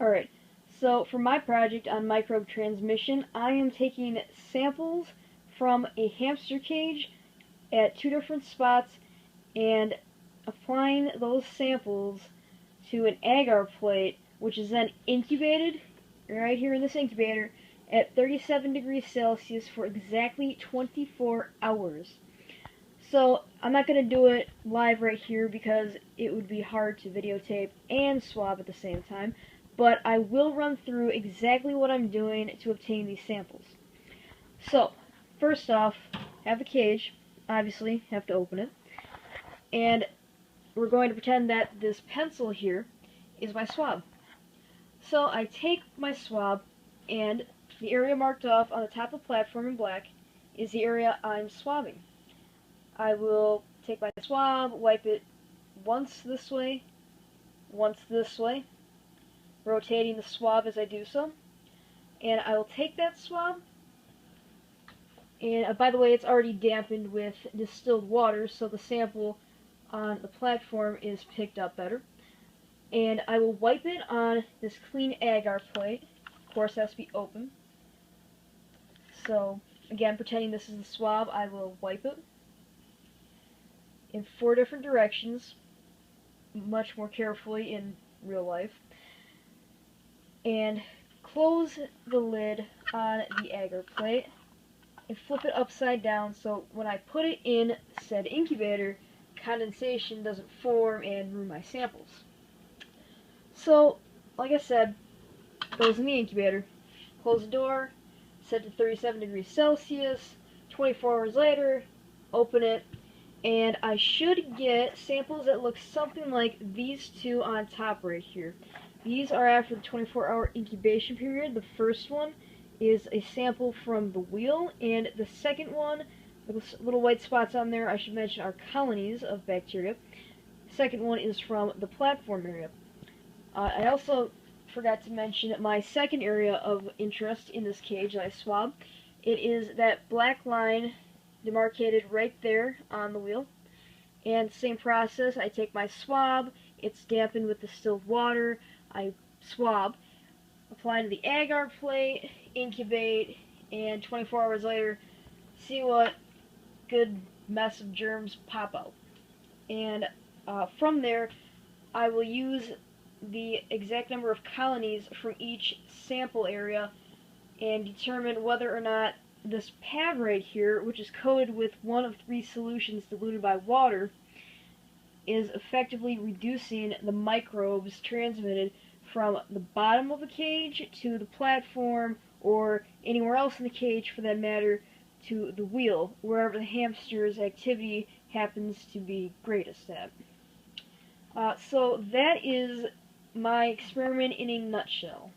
Alright, so for my project on microbe transmission, I am taking samples from a hamster cage at 2 different spots and applying those samples to an agar plate, which is then incubated right here in this incubator at 37 degrees Celsius for exactly 24 hours. So I'm not going to do it live right here because it would be hard to videotape and swab at the same time, but I will run through exactly what I'm doing to obtain these samples. So, first off, have the cage, obviously, have to open it, and we're going to pretend that this pencil here is my swab. So I take my swab, and the area marked off on the top of the platform in black is the area I'm swabbing. I will take my swab, wipe it once this way, rotating the swab as I do so, and I will take that swab, and by the way, it's already dampened with distilled water, so the sample on the platform is picked up better, and I will wipe it on this clean agar plate. Of course, it has to be open. So, again, pretending this is the swab, I will wipe it in 4 different directions, much more carefully in real life, and close the lid on the agar plate and flip it upside down so when I put it in said incubator, condensation doesn't form and ruin my samples. So, like I said, goes in the incubator, close the door, set to 37 degrees Celsius, 24 hours later, open it, and I should get samples that look something like these two on top right here. These are after the 24-hour incubation period. The first one is a sample from the wheel, and the second one, the little white spots on there, I should mention, are colonies of bacteria. The second one is from the platform area. I also forgot to mention my second area of interest in this cage that I swab. It is that black line demarcated right there on the wheel. And same process, I take my swab, it's dampened with distilled water, I swab, apply to the agar plate, incubate, and 24 hours later, see what good mess of germs pop out. And from there, I will use the exact number of colonies from each sample area and determine whether or not this pad right here, which is coated with one of 3 solutions diluted by water, is effectively reducing the microbes transmitted from the bottom of the cage to the platform, or anywhere else in the cage for that matter, to the wheel, wherever the hamster's activity happens to be greatest at. So that is my experiment in a nutshell.